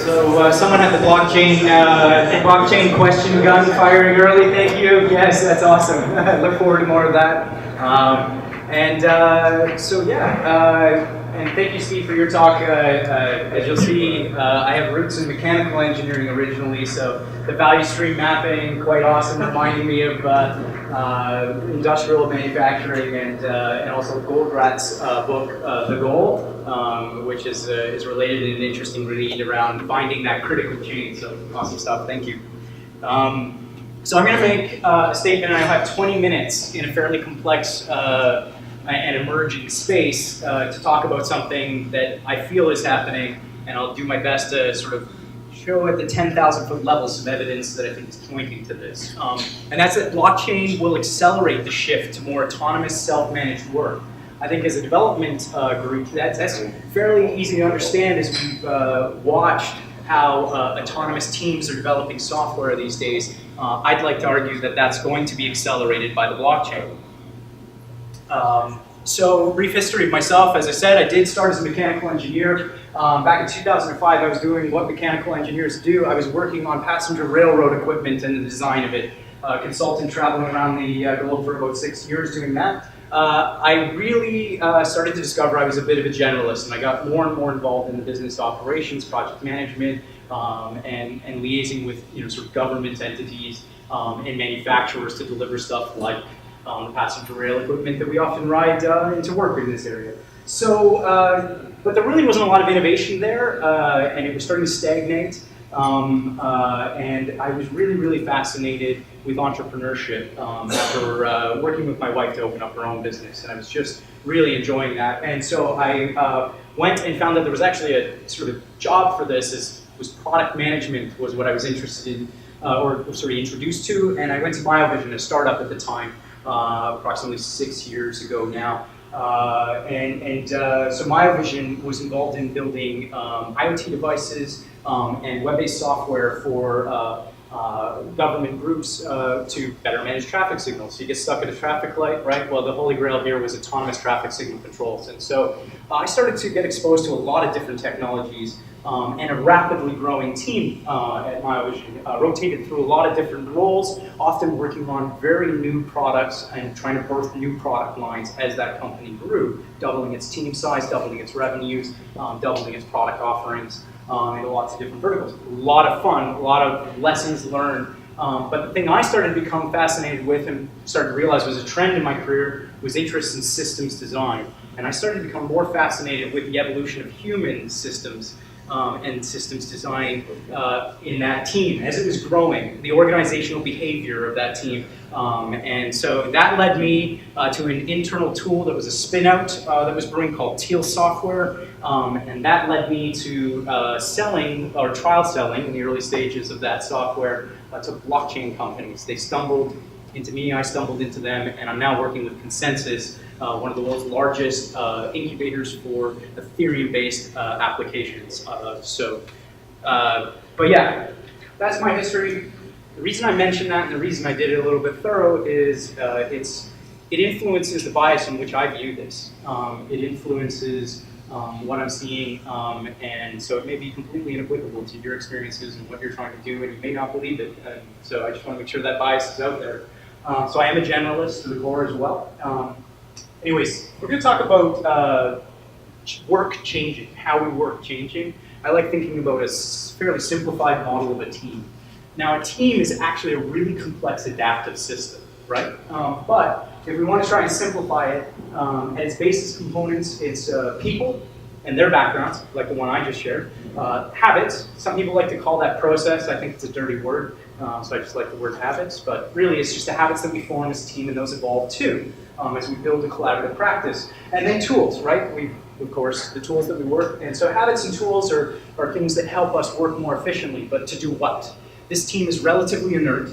So someone had the blockchain question gun firing early. Thank you. Yes, that's awesome. I look forward to more of that. And thank you, Steve, for your talk. As you'll see, I have roots in mechanical engineering originally, so the value stream mapping, quite awesome, reminding me of industrial manufacturing and also Goldrat's book, The Goal, which is related in an interesting read around finding that critical chain. So awesome stuff. Thank you. So I'm going to make a statement, and I have 20 minutes in a fairly complex and emerging space to talk about something that I feel is happening, and I'll do my best to sort of show at the 10,000-foot level some evidence that I think is pointing to this. And that's that blockchain will accelerate the shift to more autonomous, self-managed work. I think as a development group, that's fairly easy to understand as we've watched how autonomous teams are developing software these days. I'd like to argue that that's going to be accelerated by the blockchain. So, brief history of myself. As I said, I did start as a mechanical engineer. Back in 2005, I was doing what mechanical engineers do. I was working on passenger railroad equipment and the design of it. Consultant traveling around the globe for about 6 years doing that. I really started to discover I was a bit of a generalist, and I got more and more involved in the business operations, project management, and liaising with sort of government entities and manufacturers to deliver stuff like the passenger rail equipment that we often ride into work in this area. So, but there really wasn't a lot of innovation there, and it was starting to stagnate. And I was really, really fascinated with entrepreneurship after working with my wife to open up her own business, and I was just really enjoying that. And so I went and found that there was actually a sort of job for this. Was product management was what I was interested in, or sort of introduced to, and I went to BioVision, a startup at the time, approximately 6 years ago now. So BioVision was involved in building IoT devices and web-based software for government groups to better manage traffic signals. So you get stuck at a traffic light, right? Well, the holy grail here was autonomous traffic signal controls. And so I started to get exposed to a lot of different technologies, and a rapidly growing team at BioVision rotated through a lot of different roles, often working on very new products and trying to birth new product lines as that company grew, doubling its team size, doubling its revenues, doubling its product offerings into lots of different verticals. A lot of fun, a lot of lessons learned. But the thing I started to become fascinated with and started to realize was a trend in my career was interest in systems design. And I started to become more fascinated with the evolution of human systems and systems design in that team as it was growing, the organizational behavior of that team. And so that led me to an internal tool that was a spin-out that was brewing called Teal Software. And that led me to selling, or trial selling in the early stages of that software to blockchain companies. They stumbled into me, I stumbled into them, and I'm now working with ConsenSys, one of the world's largest incubators for Ethereum-based applications. But yeah, that's my history. The reason I mention that and the reason I did it a little bit thorough is it influences the bias in which I view this. It influences what I'm seeing, and so it may be completely inapplicable to your experiences and what you're trying to do, and you may not believe it. So I just want to make sure that bias is out there. So I am a generalist to the core as well. Anyways, we're going to talk about work changing, how we work changing. I like thinking about a fairly simplified model of a team. Now, a team is actually a really complex adaptive system, right? But if we want to try and simplify it, at its basis components, it's people and their backgrounds, like the one I just shared. Habits, some people like to call that process. I think it's a dirty word, so I just like the word habits. But really, it's just the habits that we form as a team, and those evolve too as we build a collaborative practice. And then tools, right? Of course, the tools that we work. And so habits and tools are things that help us work more efficiently, but to do what? This team is relatively inert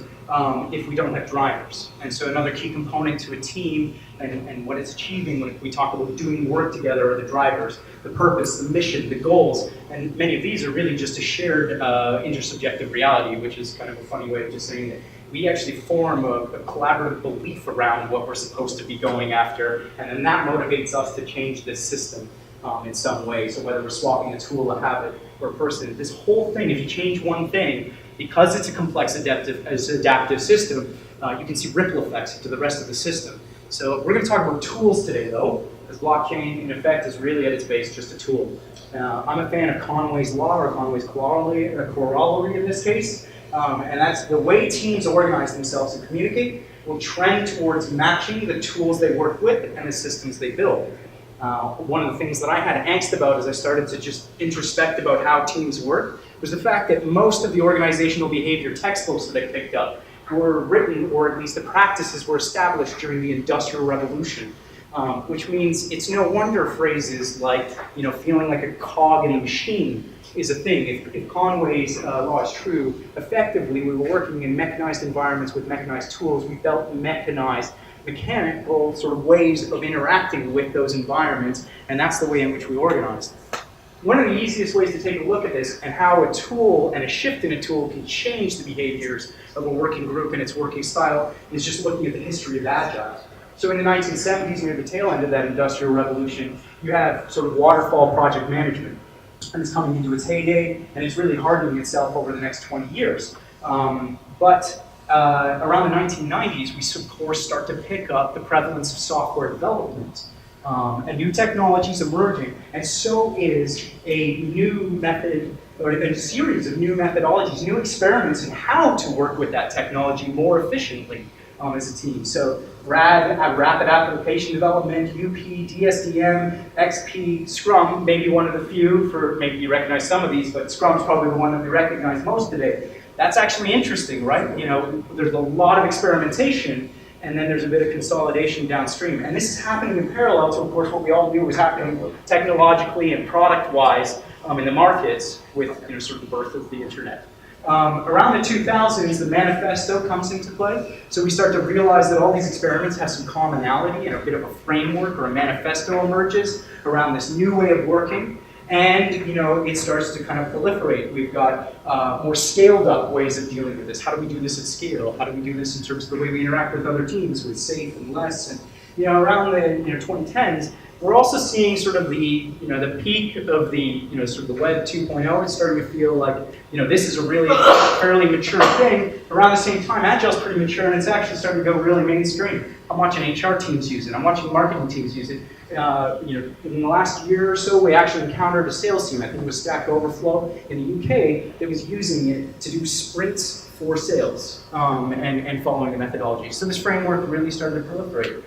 if we don't have drivers. And so another key component to a team and what it's achieving when we talk about doing work together are the drivers, the purpose, the mission, the goals. And many of these are really just a shared intersubjective reality, which is kind of a funny way of just saying that we actually form a collaborative belief around what we're supposed to be going after, and then that motivates us to change this system in some way. So whether we're swapping a tool, a habit, or a person, this whole thing, if you change one thing, because it's a complex adaptive system, you can see ripple effects into the rest of the system. So we're going to talk about tools today, though, because blockchain, in effect, is really at its base just a tool. I'm a fan of Conway's law, or Conway's corollary in this case, and that's the way teams organize themselves and communicate will trend towards matching the tools they work with and the systems they build. One of the things that I had angst about as I started to just introspect about how teams work was the fact that most of the organizational behavior textbooks that I picked up were written, or at least the practices were established during the Industrial Revolution, which means it's no wonder phrases like, feeling like a cog in a machine is a thing. If Conway's law is true, effectively we were working in mechanized environments with mechanized tools. We built mechanical sort of ways of interacting with those environments, and that's the way in which we organized. One of the easiest ways to take a look at this and how a tool and a shift in a tool can change the behaviors of a working group and its working style is just looking at the history of Agile. So in the 1970s, near the tail end of that Industrial Revolution, you have sort of waterfall project management. And it's coming into its heyday, and it's really hardening itself over the next 20 years. Around the 1990s, we of course start to pick up the prevalence of software development. And new technologies emerging, and so is a new method, or a series of new methodologies, new experiments in how to work with that technology more efficiently as a team. So RAD, rapid application development, UP, DSDM, XP, Scrum, maybe one of the few, maybe you recognize some of these, but Scrum's probably the one that we recognize most today. That's actually interesting, right? There's a lot of experimentation, and then there's a bit of consolidation downstream. And this is happening in parallel to, of course, what we all knew was happening technologically and product-wise in the markets with sort of the birth of the internet. Around the 2000s, the manifesto comes into play. So we start to realize that all these experiments have some commonality, and a bit of a framework or a manifesto emerges around this new way of working. And it starts to kind of proliferate. We've got more scaled up ways of dealing with this. How do we do this at scale? How do we do this in terms of the way we interact with other teams, with safe and less? And around the 2010s, we're also seeing sort of the peak of the sort of the Web 2.0. It's starting to feel like this is a really fairly mature thing. Around the same time, Agile's pretty mature, and it's actually starting to go really mainstream. I'm watching HR teams use it. I'm watching marketing teams use it. In the last year or so, we actually encountered a sales team, I think it was Stack Overflow in the UK, that was using it to do sprints for sales and following the methodology. So this framework really started to proliferate.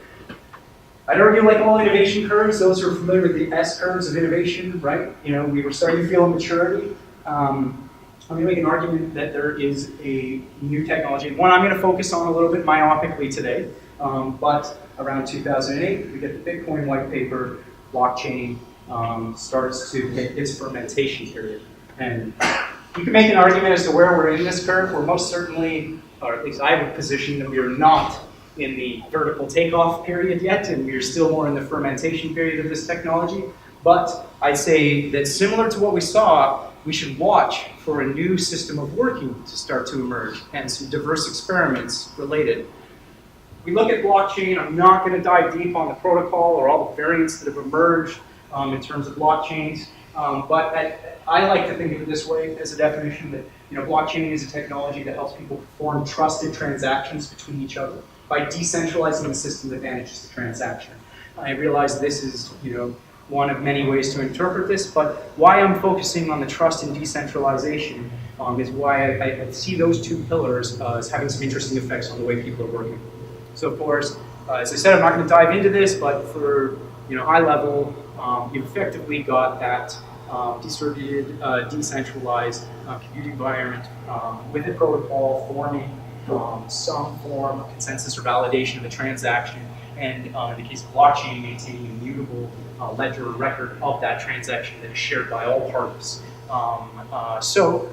I'd argue, like all innovation curves, those who are familiar with the S curves of innovation, right? We were starting to feel a maturity. I'm going to make an argument that there is a new technology. One I'm going to focus on a little bit myopically today, but around 2008, we get the Bitcoin white paper, blockchain starts to hit its fermentation period. And you can make an argument as to where we're in this curve. We're most certainly, or at least I would position that we are not in the vertical takeoff period yet, and we are still more in the fermentation period of this technology. But I'd say that similar to what we saw, we should watch for a new system of working to start to emerge and some diverse experiments related. We look at blockchain. I'm not going to dive deep on the protocol or all the variants that have emerged in terms of blockchains, but I like to think of it this way as a definition that blockchain is a technology that helps people perform trusted transactions between each other by decentralizing the system that manages the transaction. I realize this is one of many ways to interpret this, but why I'm focusing on the trust and decentralization is why I see those two pillars as having some interesting effects on the way people are working. So of course, as I said, I'm not going to dive into this, but for high level, you've effectively got that distributed, decentralized computing environment with a protocol forming some form of consensus or validation of the transaction, and in the case of blockchain, maintaining a mutable ledger or record of that transaction that is shared by all parties. So,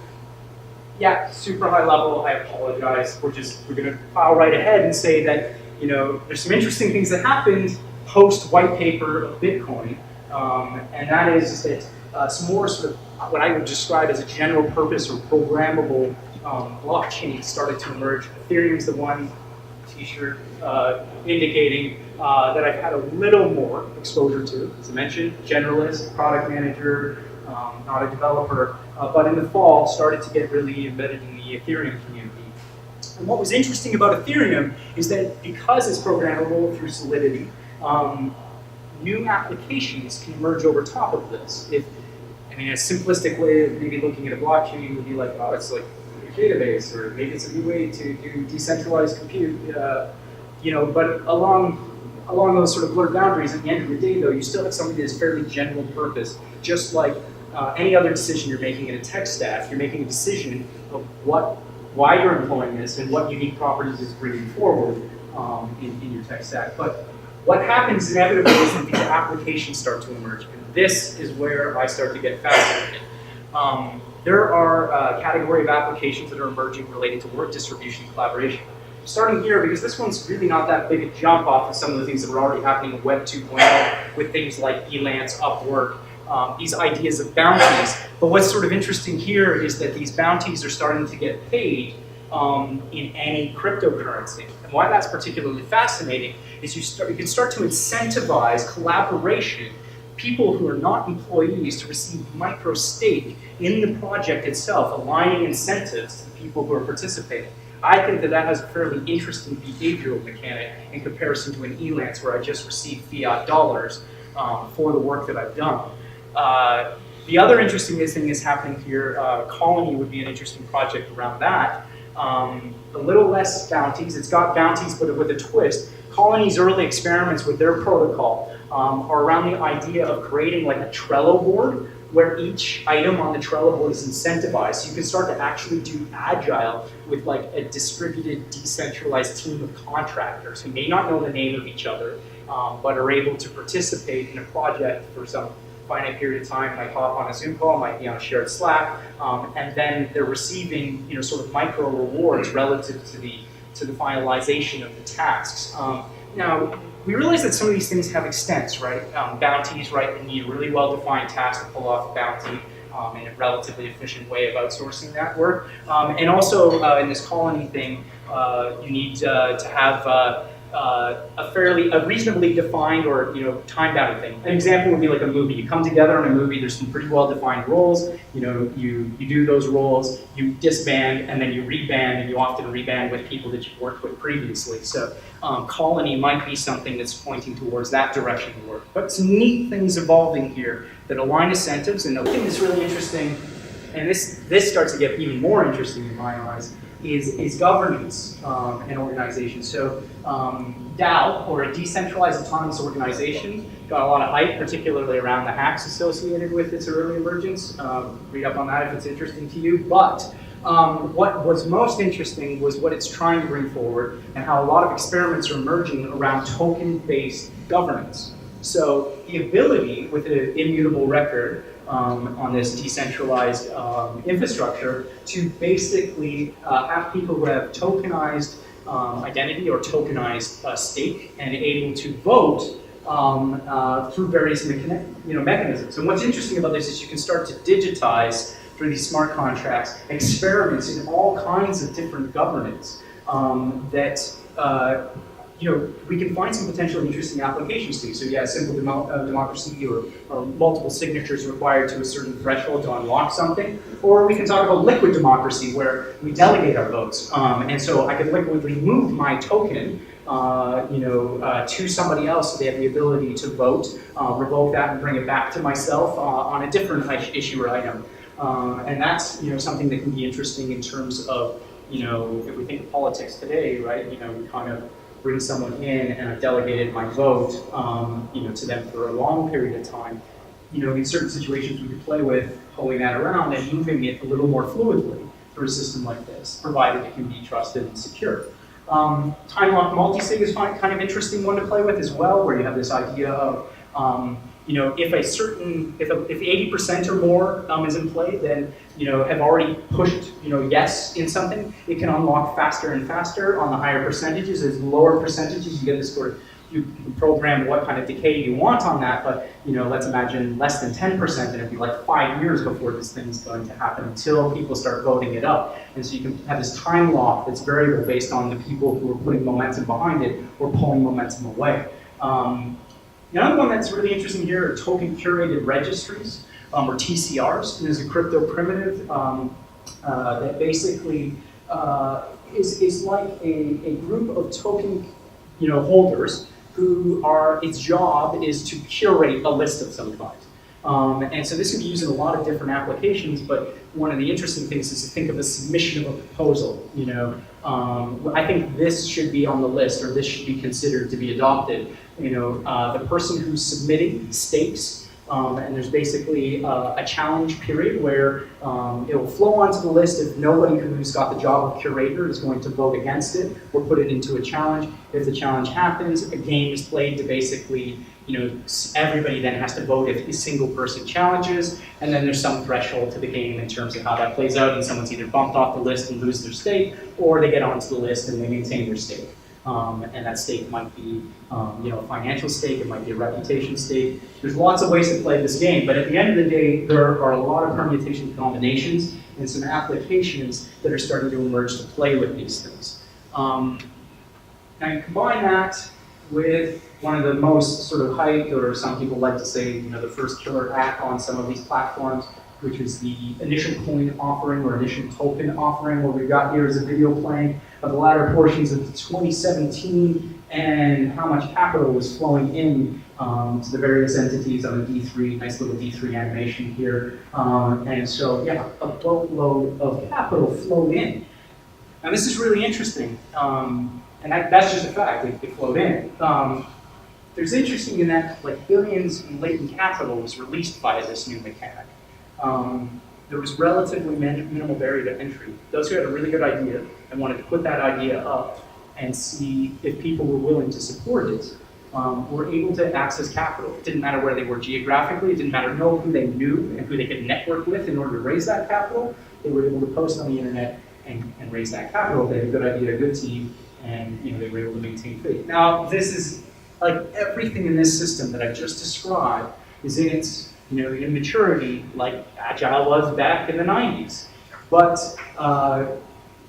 yeah, super high level. I apologize. We're going to plow right ahead and say that there's some interesting things that happened post white paper of Bitcoin, and that is that some more sort of what I would describe as a general purpose or programmable blockchain started to emerge. Ethereum is the one t-shirt indicating that I've had a little more exposure to. As I mentioned, generalist, product manager, not a developer, but in the fall started to get really embedded in the Ethereum community. And what was interesting about Ethereum is that because it's programmable through Solidity, new applications can emerge over top of this. A simplistic way of maybe looking at a blockchain would be like, oh, it's like a database, or maybe it's a new way to do decentralized compute, but along those sort of blurred boundaries, at the end of the day, though, you still have something that is fairly general purpose, just like any other decision you're making in a tech stack. You're making a decision of why you're employing this and what unique properties it's bringing forward in your tech stack. But what happens inevitably is that these applications start to emerge, and this is where I start to get fascinated. There are a category of applications that are emerging related to work distribution and collaboration. Starting here, because this one's really not that big a jump off of some of the things that were already happening in Web 2.0 with things like Elance, Upwork, these ideas of bounties. But what's sort of interesting here is that these bounties are starting to get paid in any cryptocurrency. And why that's particularly fascinating is you can start to incentivize collaboration, people who are not employees to receive micro stake in the project itself, aligning incentives to the people who are participating. I think that has a fairly interesting behavioral mechanic in comparison to an Elance where I just receive fiat dollars for the work that I've done. The other interesting thing is happening here. Colony would be an interesting project around that. A little less bounties. It's got bounties, but with a twist. Colony's early experiments with their protocol are around the idea of creating like a Trello board where each item on the Trello board is incentivized. So you can start to actually do agile with like a distributed, decentralized team of contractors who may not know the name of each other, but are able to participate in a project for some finite period of time, might hop on a Zoom call, might be on a shared Slack, and then they're receiving, sort of micro rewards relative to the finalization of the tasks. Now, we realize that some of these things have extents, right? Bounties, right? You need a really well-defined task to pull off a bounty in a relatively efficient way of outsourcing that work. And also in this Colony thing, you need to have a reasonably defined or time-bound thing. An example would be like a movie. You come together on a movie. There's some pretty well-defined roles. You do those roles. You disband and then you reband, and you often reband with people that you've worked with previously. So Colony might be something that's pointing towards that direction of work. But some neat things evolving here that align incentives. And the thing that's really interesting, and this starts to get even more interesting in my eyes, is governance and organization. So DAO, or a decentralized autonomous organization, got a lot of hype, particularly around the hacks associated with its early emergence. Read up on that if it's interesting to you. But what was most interesting was what it's trying to bring forward and how a lot of experiments are emerging around token-based governance. So the ability with an immutable record on this decentralized infrastructure to basically have people who have tokenized identity or tokenized stake and able to vote through various mechanisms. And what's interesting about this is you can start to digitize through these smart contracts experiments in all kinds of different governance that we can find some potentially interesting applications to. So yeah, simple democracy or multiple signatures required to a certain threshold to unlock something. Or we can talk about liquid democracy where we delegate our votes. And so I could liquidly move my token to somebody else so they have the ability to vote, revoke that and bring it back to myself on a different issue or item. And that's something that can be interesting in terms of, if we think of politics today, right, we kind of bring someone in and I've delegated my vote, to them for a long period of time. In certain situations we could play with pulling that around and moving it a little more fluidly through a system like this, provided it can be trusted and secure. Time-locked multisig is kind of interesting one to play with as well, where you have this idea of, if 80% or more is in play, then have already pushed yes in something, it can unlock faster and faster on the higher percentages. As lower percentages, you get this sort of, you can program what kind of decay you want on that, but let's imagine less than 10%, and it'd be like 5 years before this thing's going to happen until people start voting it up. And so you can have this time lock that's variable based on the people who are putting momentum behind it or pulling momentum away. The other one that's really interesting here are token curated registries, or TCRs. And there's a crypto primitive that basically is like a group of token holders who its job is to curate a list of some kind. And so this can be used in a lot of different applications, but one of the interesting things is to think of a submission of a proposal. I think this should be on the list, or this should be considered to be adopted. The person who's submitting stakes, and there's basically a challenge period where it will flow onto the list if nobody who's got the job of curator is going to vote against it or put it into a challenge. If the challenge happens, a game is played to basically, everybody then has to vote if a single person challenges, and then there's some threshold to the game in terms of how that plays out, and someone's either bumped off the list and lose their stake, or they get onto the list and they maintain their stake. And that stake might be, a financial stake, it might be a reputation stake. There's lots of ways to play this game, but at the end of the day, there are a lot of permutation combinations and some applications that are starting to emerge to play with these things. Now you combine that with one of the most sort of hyped, or some people like to say, the first killer app on some of these platforms, which is the initial coin offering or initial token offering. What we've got here is a video playing of the latter portions of 2017 and how much capital was flowing in to the various entities on the D3, nice little D3 animation here. And so, yeah, a boatload of capital flowed in. Now this is really interesting, and that's just a fact, it flowed in. There's interesting in that like billions in latent capital was released via this new mechanic. There was relatively minimal barrier to entry. Those who had a really good idea and wanted to put that idea up and see if people were willing to support it, were able to access capital. It didn't matter where they were geographically, it didn't matter who they knew and who they could network with in order to raise that capital. They were able to post on the internet and raise that capital. They had a good idea, a good team, and they were able to maintain faith. Now, this is like everything in this system that I just described is in its immaturity, like Agile was back in the 90s. But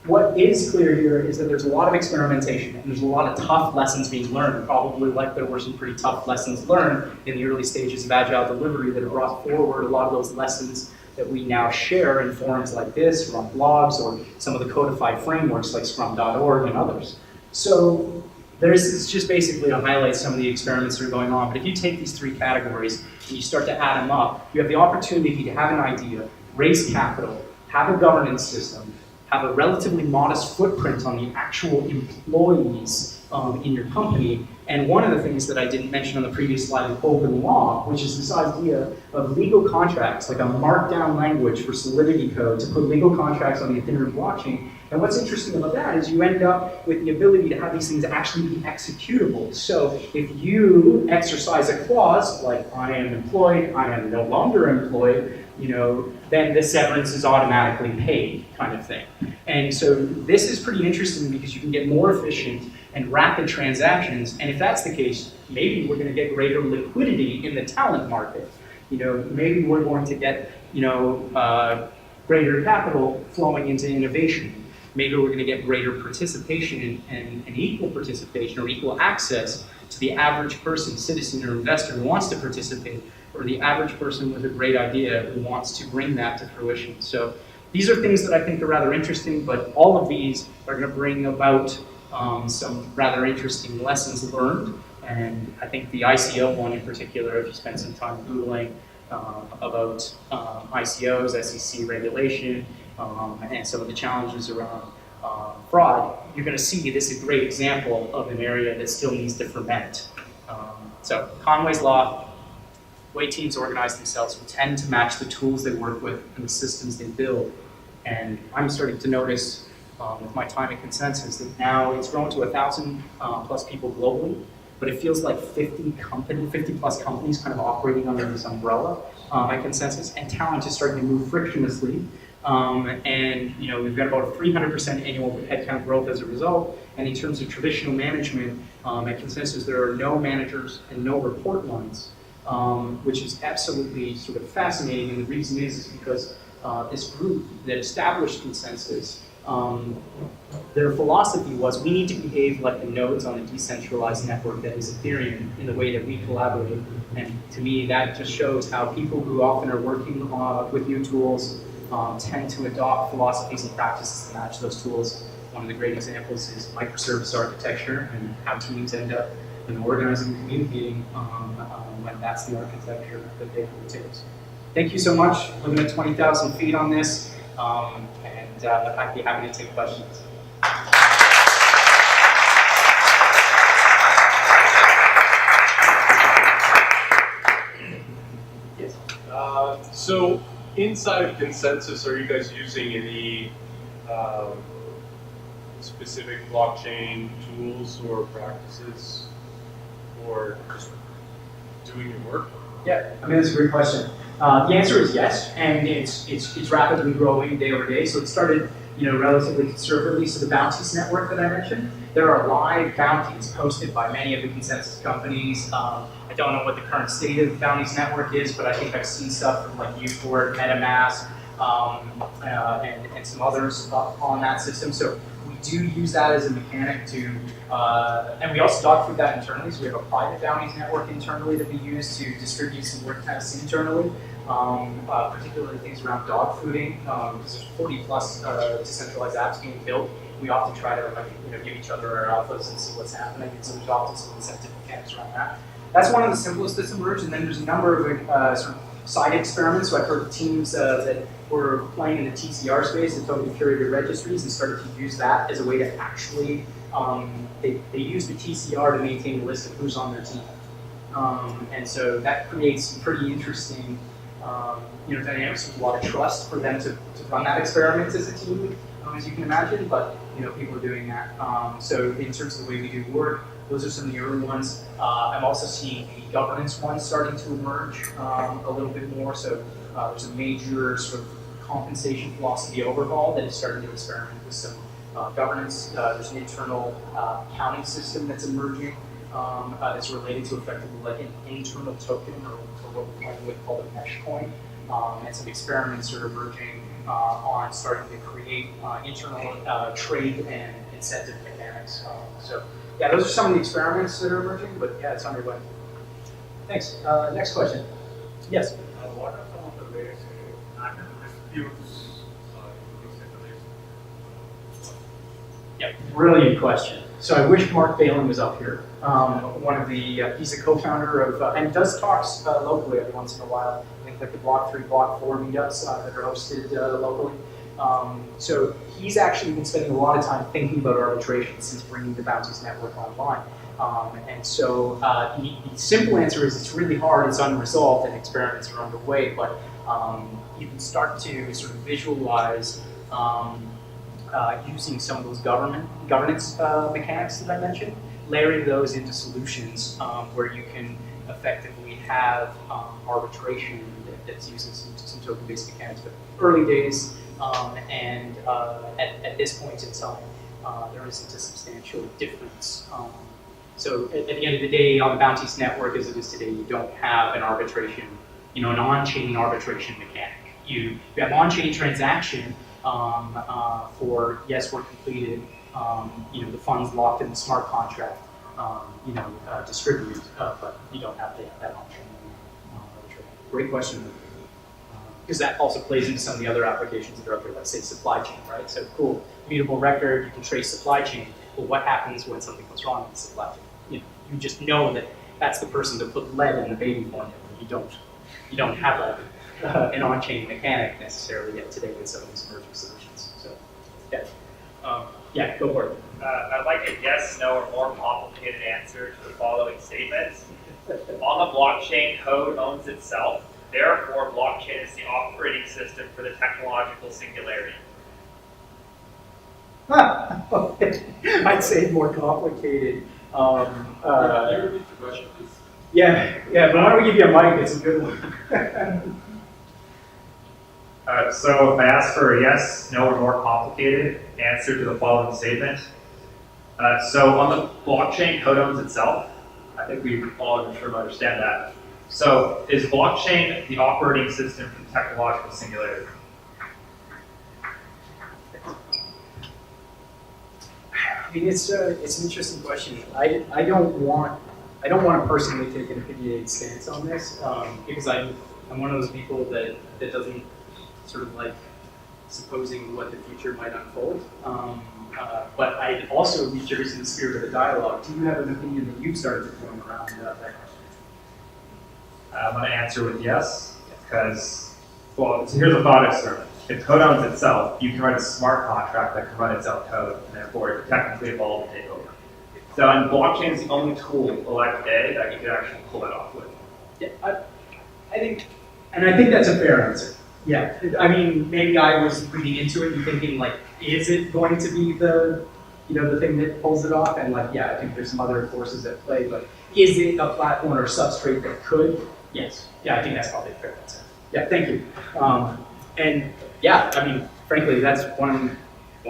what is clear here is that there's a lot of experimentation and there's a lot of tough lessons being learned, probably like there were some pretty tough lessons learned in the early stages of Agile delivery that have brought forward a lot of those lessons that we now share in forums like this, or on blogs, or some of the codified frameworks like scrum.org and others. So it's just basically to highlight some of the experiments that are going on. But if you take these three categories and you start to add them up, you have the opportunity to have an idea, raise capital, have a governance system, have a relatively modest footprint on the actual employees in your company. And one of the things that I didn't mention on the previous slide is open law, which is this idea of legal contracts, like a markdown language for Solidity code to put legal contracts on the Ethereum blockchain. And what's interesting about that is you end up with the ability to have these things actually be executable. So if you exercise a clause, like I am employed, I am no longer employed, then the severance is automatically paid, kind of thing. And so this is pretty interesting because you can get more efficient and rapid transactions. And if that's the case, maybe we're going to get greater liquidity in the talent market. Maybe we're going to get, greater capital flowing into innovation. Maybe we're going to get greater participation and equal participation or equal access to the average person, citizen, or investor who wants to participate, or the average person with a great idea who wants to bring that to fruition. So these are things that I think are rather interesting, but all of these are going to bring about some rather interesting lessons learned. And I think the ICO one in particular, if you spend some time Googling about ICOs, SEC regulation, and some of the challenges around fraud, you're going to see this is a great example of an area that still needs to ferment. So Conway's Law, the way teams organize themselves will tend to match the tools they work with and the systems they build. And I'm starting to notice with my time at ConsenSys that now it's grown to 1,000 plus people globally, but it feels like 50 plus companies kind of operating under this umbrella at ConsenSys, and talent is starting to move frictionlessly. And we've got about a 300% annual headcount growth as a result. And in terms of traditional management, at ConsenSys there are no managers and no report lines, which is absolutely sort of fascinating. And the reason is because this group that established ConsenSys Their philosophy was we need to behave like the nodes on a decentralized network that is Ethereum in the way that we collaborate. And to me, that just shows how people who often are working with new tools tend to adopt philosophies and practices to match those tools. One of the great examples is microservice architecture and how teams end up organizing and communicating when that's the architecture that they will take. Thank you so much. Living at 20,000 feet on this, and I'd be happy to take questions. Yes. So inside of ConsenSys, are you guys using any specific blockchain tools or practices, or just doing your work? Yeah, I mean, that's a great question. The answer is yes, and it's rapidly growing day over day. So it started, relatively conservatively. So the bounties network that I mentioned, there are live bounties posted by many of the ConsenSys companies. I don't know what the current state of the bounties network is, but I think I've seen stuff from like Uport, MetaMask, and some others on that system. So we do use that as a mechanic to, and we also dog food that internally. So we have a private bounties network internally that we use to distribute some work tests internally, particularly things around dog fooding, because there's 40 plus decentralized apps being built. We often try to give each other our alphas and see what's happening, and so there's often some incentive mechanics around that. That's one of the simplest that's emerged, and then there's a number of sort of side experiments. So I've heard of teams that were playing in the TCR space and totally curated registries and started to use that as a way to actually, they use the TCR to maintain a list of who's on their team. And so that creates some pretty interesting dynamics with a lot of trust for them to run that experiment as a team, as you can imagine, but people are doing that. So in terms of the way we do work, those are some of the early ones. I'm also seeing the governance ones starting to emerge a little bit more. So there's a major sort of compensation philosophy overhaul that is starting to experiment with some governance. There's an internal accounting system that's emerging that's related to effectively like an internal token or what we're playing with called a mesh coin. And some experiments are emerging on starting to create internal trade and incentive mechanics. So yeah, those are some of the experiments that are emerging, but yeah, it's underway. Thanks. Next question. Yes? What are some of the ways to handle disputes in decentralization? Yeah, brilliant question. So I wish Mark Balin was up here. One of the, he's a co-founder of, and does talks locally every once in a while. I think like the Block 3, Block 4 meetups that are hosted locally. So he's actually been spending a lot of time thinking about arbitration since bringing the Bounties Network online. And so the simple answer is it's really hard, it's unresolved, and experiments are underway, but you can start to sort of visualize using some of those governance mechanics that I mentioned, layering those into solutions where you can effectively have arbitration that's using some token-based mechanics. But early days, and at this point in time, there isn't a substantial difference. So at the end of the day, on the Bounties network as it is today, you don't have an arbitration, an on-chain arbitration mechanic. You have on-chain transaction for yes, we're completed. The funds locked in the smart contract, distribute, but you don't have that on-chain arbitration. Great question. Because that also plays into some of the other applications that are up there, like say supply chain, right? So cool, immutable record, you can trace supply chain. Well, what happens when something goes wrong in the supply chain? You just know that that's the person that put lead in the baby formula. You don't have an on-chain mechanic necessarily yet today with some of these emerging solutions. So yeah, go for it. I'd like a yes, no, or more complicated answer to the following statements. On the blockchain, code owns itself. Therefore, blockchain is the operating system for the technological singularity. I'd say more complicated. Can you repeat the question, please? Yeah, but why don't we give you a mic? It's a good one. So if I ask for a yes, no, or more complicated answer to the following statement. So on the blockchain, code owns itself. I think we all sort of understand that. So is blockchain the operating system for technological singularity? mean, it's an interesting question. I don't want to personally take an opinionated stance on this because I'm one of those people that doesn't sort of like supposing what the future might unfold. But I'd also be curious in the spirit of the dialogue. Do you have an opinion that you've started to form around that question? I'm going to answer with yes, because, well, so here's a thought experiment. If code owns itself, you can write a smart contract that can run its own code, and therefore it technically evolve to take over. So, and blockchain is the only tool alive today that you can actually pull it off with. Yeah, I think that's a fair answer. Yeah, I mean, maybe I was reading into it and thinking like, is it going to be the thing that pulls it off? And like, yeah, I think there's some other forces at play, but is it a platform or substrate that could? Yes. Yeah, I think that's probably a fair answer. Yeah, thank you. And yeah, I mean, frankly, that's one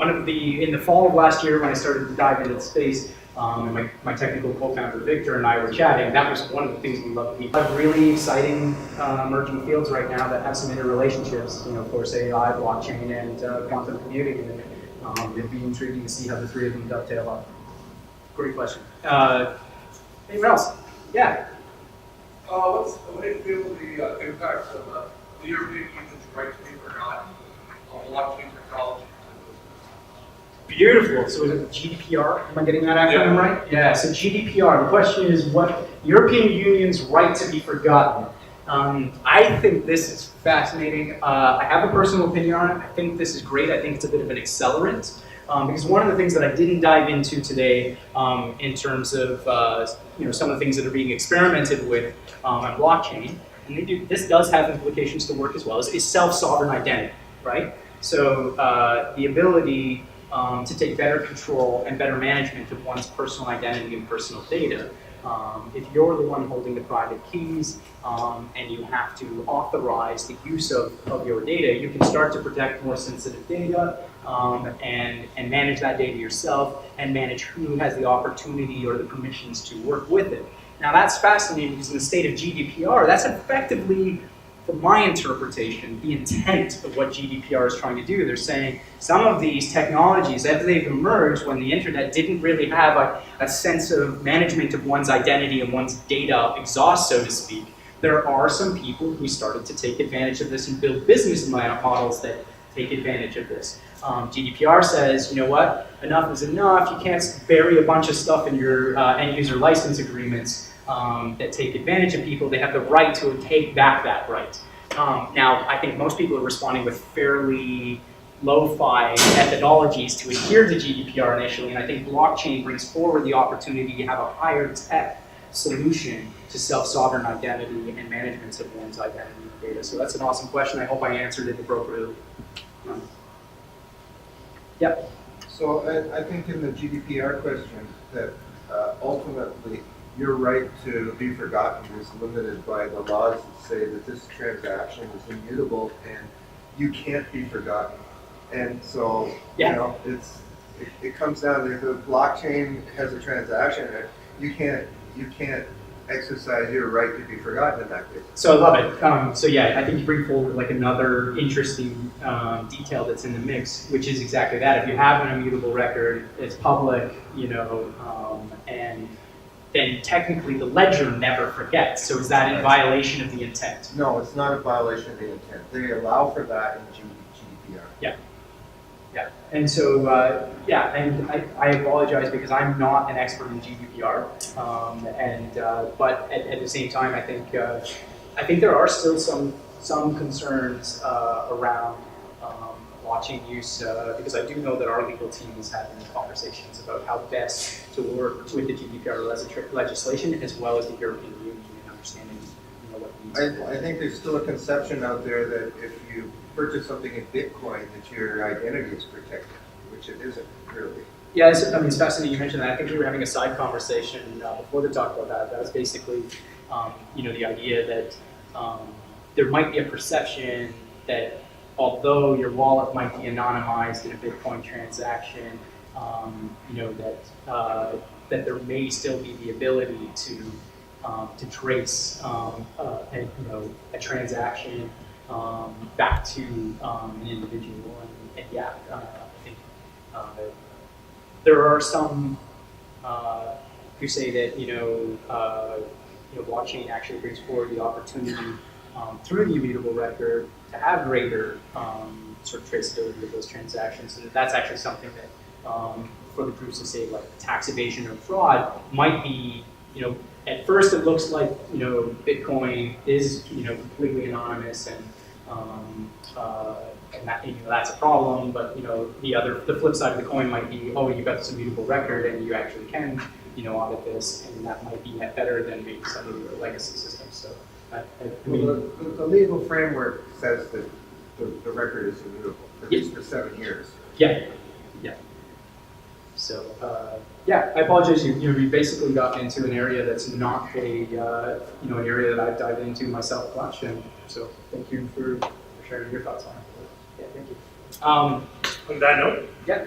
of the, in the fall of last year when I started to dive into the space, and my technical co-founder Victor and I were chatting, that was one of the things we love. We have really exciting emerging fields right now that have some interrelationships, of course, AI, blockchain, and quantum computing. And it'd be intriguing to see how the three of them dovetail up. Great question. Anyone else? Yeah. What do you feel the impacts of the European Union's right to be forgotten on blockchain technology? Beautiful. So is it GDPR? Am I getting that acronym right? Yeah. So GDPR. The question is, what European Union's right to be forgotten? I think this is fascinating. I have a personal opinion on it. I think this is great. I think it's a bit of an accelerant. Because one of the things that I didn't dive into today, in terms of some of the things that are being experimented with on blockchain, and this does have implications to work as well, is self-sovereign identity, right? So the ability to take better control and better management of one's personal identity and personal data. If you're the one holding the private keys and you have to authorize the use of your data, you can start to protect more sensitive data and manage that data yourself and manage who has the opportunity or the permissions to work with it. Now that's fascinating because in the state of GDPR, that's effectively, from my interpretation, the intent of what GDPR is trying to do. They're saying some of these technologies, as they've emerged when the internet didn't really have a sense of management of one's identity and one's data exhaust, so to speak, there are some people who started to take advantage of this and build business models that take advantage of this. GDPR says, you know what, enough is enough. You can't bury a bunch of stuff in your end user license agreements that take advantage of people. They have the right to take back that right. Now, I think most people are responding with fairly lo-fi methodologies to adhere to GDPR initially, and I think blockchain brings forward the opportunity to have a higher tech solution to self-sovereign identity and management of one's identity and data. So that's an awesome question. I hope I answered it appropriately. Yep. So I think in the GDPR question that ultimately your right to be forgotten is limited by the laws that say that this transaction is immutable and you can't be forgotten. And so, it comes down to if the blockchain has a transaction, you can't exercise your right to be forgotten in that case. So I love it. So yeah, I think you bring forward like another interesting detail that's in the mix, which is exactly that. If you have an immutable record, it's public, and then technically the ledger never forgets. So is that in violation of the intent? No, it's not a violation of the intent. They allow for that in GDPR. Yeah. Yeah. And so, and I apologize because I'm not an expert in GDPR, but at the same time, I think there are still some concerns around blockchain use because I do know that our legal team is having conversations about how best to work with the GDPR legislation as well as the European Union and understanding what it means. I think there's still a conception out there that if you purchase something in Bitcoin, that your identity is protected, which it isn't really. Yeah, it's fascinating you mentioned that. I think we were having a side conversation before the talk about that. That was basically, the idea that there might be a perception that although your wallet might be anonymized in a Bitcoin transaction, that there may still be the ability to trace a transaction back to an individual. And I think there are some who say that blockchain actually brings forward the opportunity through the immutable record to have greater sort of traceability of those transactions, and that's actually something that for the groups to say like tax evasion or fraud might be, at first it looks like Bitcoin is completely anonymous and that, that's a problem, but the flip side of the coin might be, oh, you've got this immutable record and you actually can audit this, and that might be better than maybe some of your legacy systems. So I mean, Well, the legal framework says that the record is immutable, at least for 7 years. yeah. So yeah, I apologize. You basically got into an area that's not an area that I've dived into myself much, and so thank you for sharing your thoughts on it. Yeah, thank you. On that note, Yeah.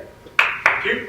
thank you.